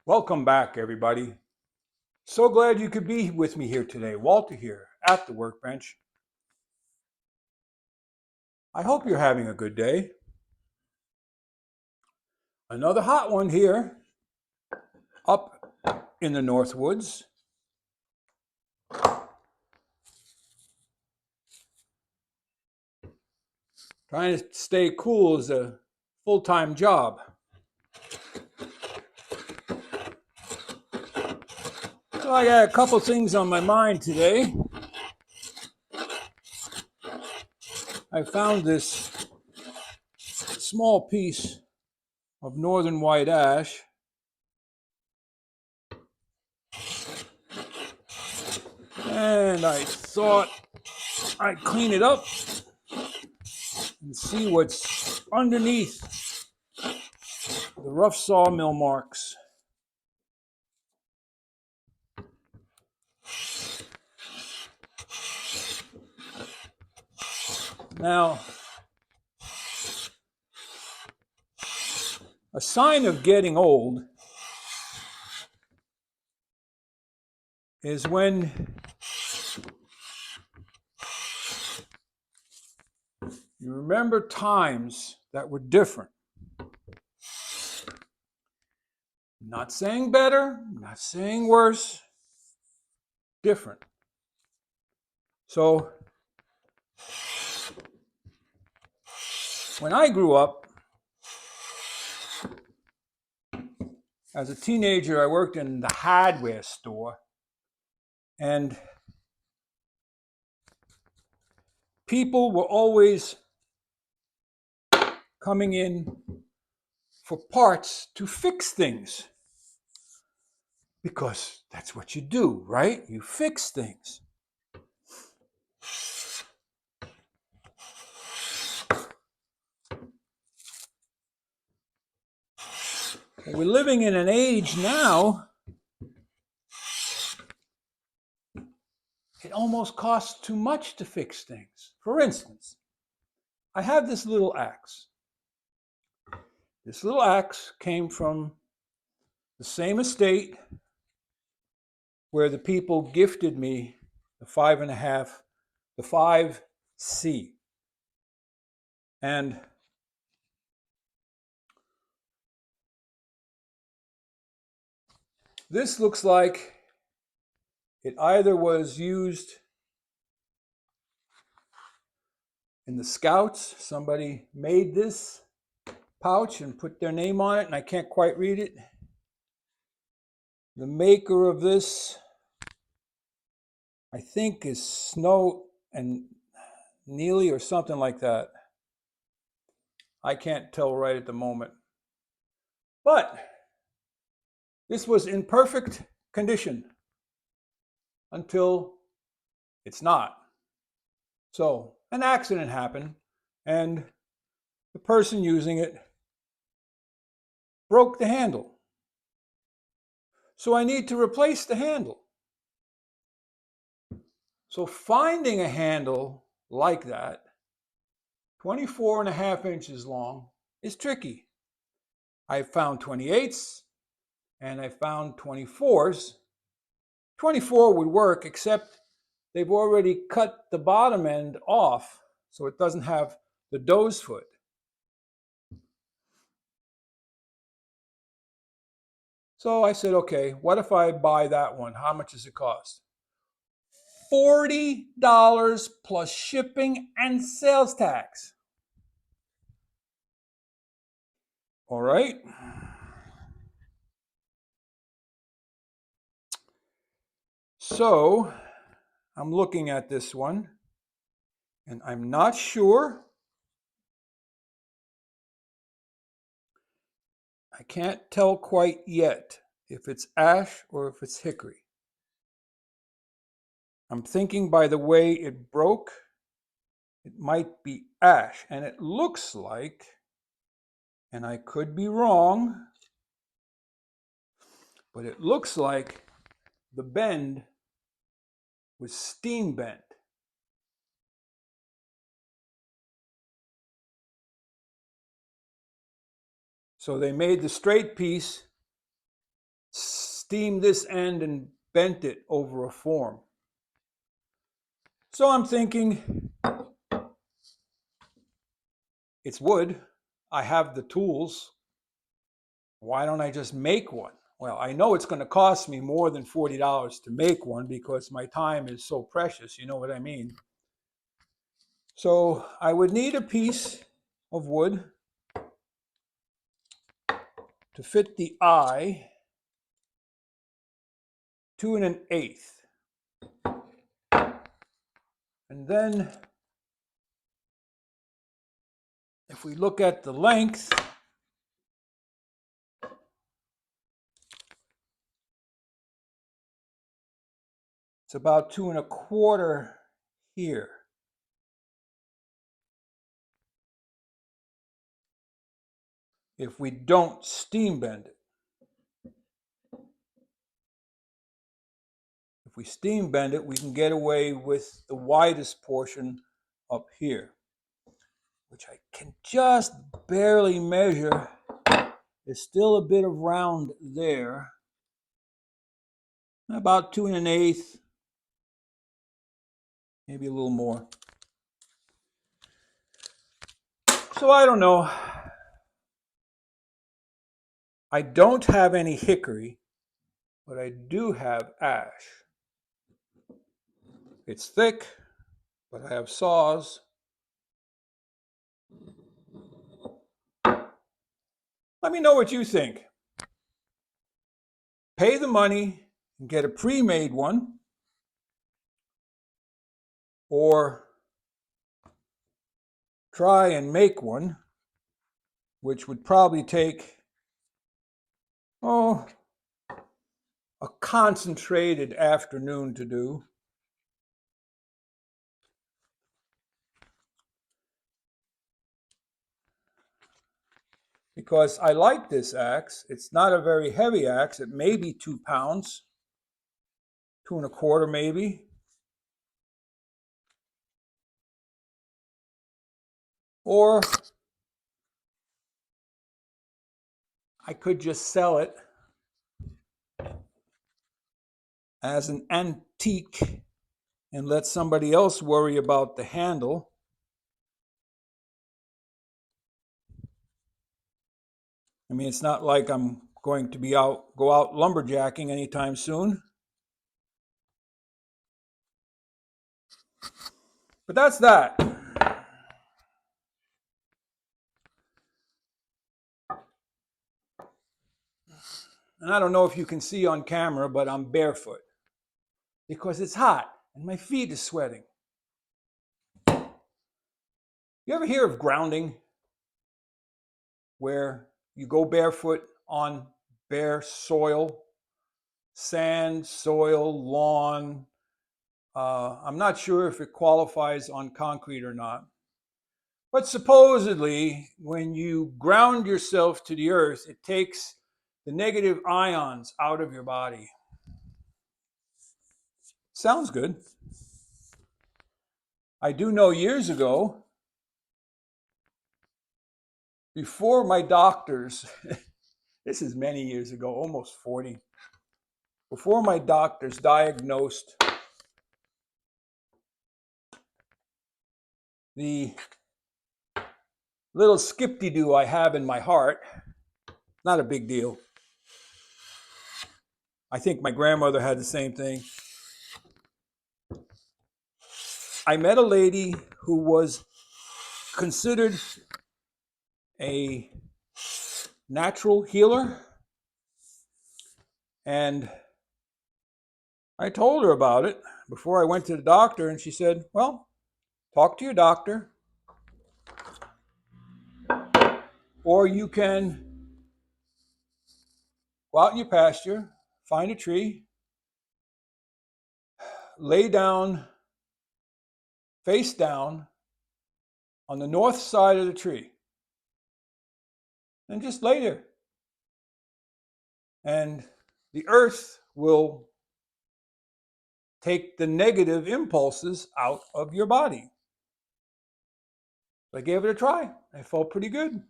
Welcome back, everybody. So glad you could be with me here today. Walter here at the Workbench. I hope you're having a good day. Another hot one here up in the North Woods. Trying to stay cool is a full-time job. So I got a couple things on my mind today. I found this small piece of northern white ash. And I thought I'd clean it up and see what's underneath the rough sawmill marks. Now, a sign of getting old is when you remember times that were different. Not saying better, not saying worse, different. So, when I grew up, as a teenager, I worked in the hardware store, and people were always coming in for parts to fix things. Because that's what you do, right? You fix things. We're living in an age now, it almost costs too much to fix things. For instance, I have this little axe. This little axe came from the same estate where the people gifted me the 5C. And this looks like it either was used in the Scouts. Somebody made this pouch and put their name on it, and I can't quite read it. The maker of this, I think, is Snow and Neely or something like that. I can't tell right at the moment. But this was in perfect condition until it's not. So an accident happened, and the person using it broke the handle. So I need to replace the handle. So finding a handle like that, 24.5 inches long, is tricky. I found 28s and I found 24s. 24 would work, except they've already cut the bottom end off so it doesn't have the doe's foot. So I said, okay, what if I buy that one? How much does it cost? $40 plus shipping and sales tax. All right. So I'm looking at this one, and I'm not sure. I can't tell quite yet if it's ash or if it's hickory. I'm thinking by the way it broke, it might be ash. And it looks like, and I could be wrong, but it looks like the bend was steam bent. So they made the straight piece steamed this end and bent it over a form. So I'm thinking, it's wood. I have the tools. Why don't I just make one? Well, I know it's going to cost me more than $40 to make one because my time is so precious. You know what I mean? So I would need a piece of wood to fit the eye, 2 1/8. And then if we look at the length, it's about 2 1/4 here. If we don't steam bend it. If we steam bend it, we can get away with the widest portion up here, which I can just barely measure. There's still a bit of round there. About 2 1/8, maybe a little more. So I don't know. I don't have any hickory, but I do have ash. It's thick, but I have saws. Let me know what you think. Pay the money and get a pre-made one, or try and make one, which would probably take, a concentrated afternoon to do. Because I like this axe. It's not a very heavy axe. It may be 2 pounds, 2 1/4 maybe. Or I could just sell it as an antique and let somebody else worry about the handle. I mean, it's not like I'm going to go out lumberjacking anytime soon. But that's that. And I don't know if you can see on camera, but I'm barefoot because it's hot and my feet are sweating. You ever hear of grounding, where you go barefoot on bare soil, sand, soil, lawn? I'm not sure if it qualifies on concrete or not. But supposedly, when you ground yourself to the earth, it takes the negative ions out of your body. Sounds good. I do know years ago, before my doctors, this is many years ago, almost 40, before my doctors diagnosed the little skip-de-doo I have in my heart, not a big deal. I think my grandmother had the same thing. I met a lady who was considered a natural healer, and I told her about it before I went to the doctor, and she said, well, talk to your doctor, or you can go out in your pasture, find a tree, lay down, face down on the north side of the tree, and just lay there. And the earth will take the negative impulses out of your body. I gave it a try. I felt pretty good.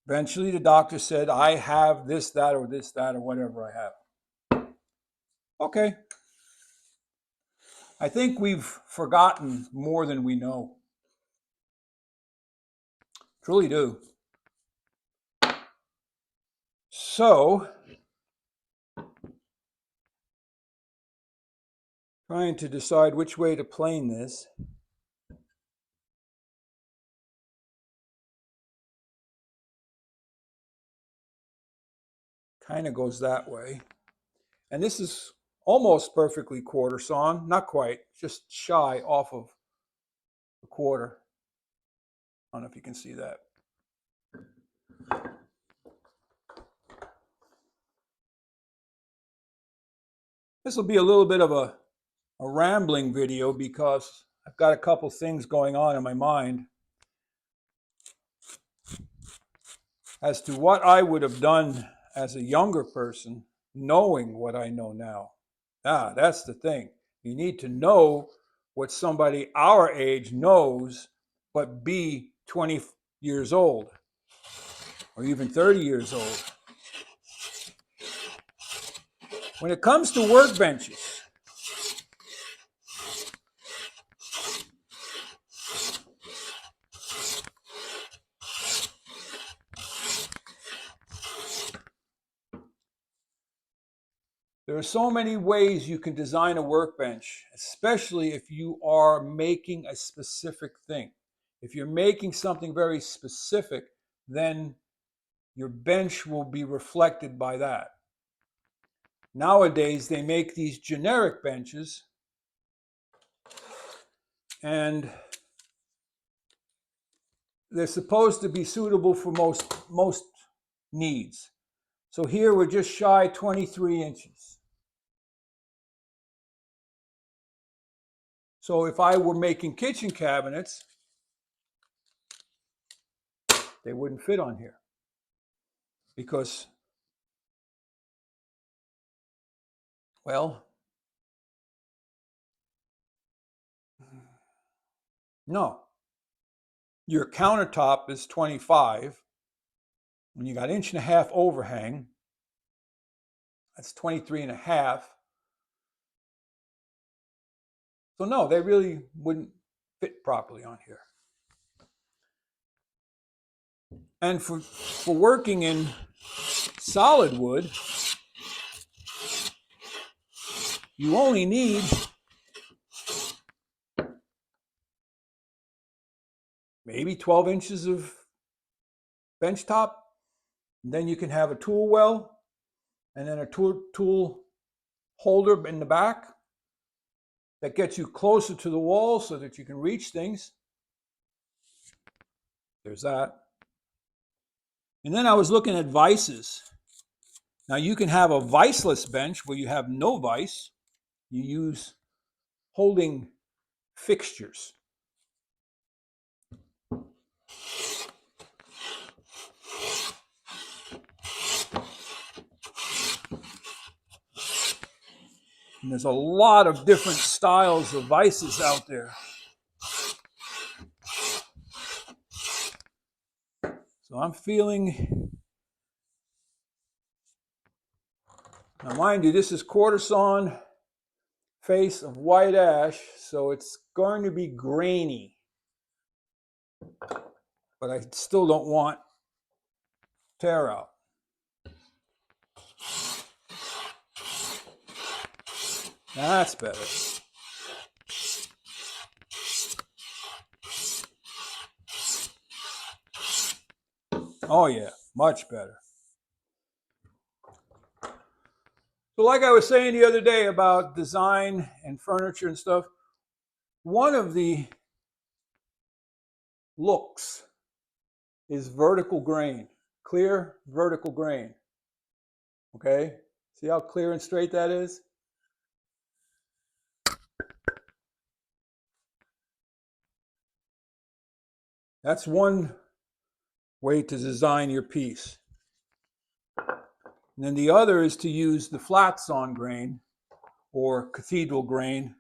Eventually, the doctor said, I have this, that, or this, that, or whatever I have. Okay. I think we've forgotten more than we know. Truly do. So, trying to decide which way to plane this. Kind of goes that way. And this is almost perfectly quarter sawn, not quite, just shy off of a quarter. I don't know if you can see that. This will be a little bit of a rambling video because I've got a couple things going on in my mind as to what I would have done as a younger person, knowing what I know now. That's the thing. You need to know what somebody our age knows, but be 20 years old or even 30 years old. When it comes to workbenches, there are so many ways you can design a workbench, especially if you are making a specific thing. If you're making something very specific, then your bench will be reflected by that. Nowadays, they make these generic benches, and they're supposed to be suitable for most needs. So here we're just shy 23 inches. So if I were making kitchen cabinets, they wouldn't fit on here because, well, no. Your countertop is 25, and you got 1.5 inch overhang. That's 23 and a half. So no, they really wouldn't fit properly on here. And for working in solid wood, you only need maybe 12 inches of bench top. And then you can have a tool well and then a tool holder in the back that gets you closer to the wall so that you can reach things. There's that. And then I was looking at vices. Now you can have a viceless bench where you have no vise. You use holding fixtures. And there's a lot of different styles of vices out there. So I'm feeling, now mind you, this is quarter sawn face of white ash, so it's going to be grainy. But I still don't want tear out. That's better. Oh yeah, much better. So like I was saying the other day about design and furniture and stuff, one of the looks is vertical grain, clear vertical grain. Okay, see how clear and straight that is? That's one way to design your piece. And then the other is to use the flat sawn grain or cathedral grain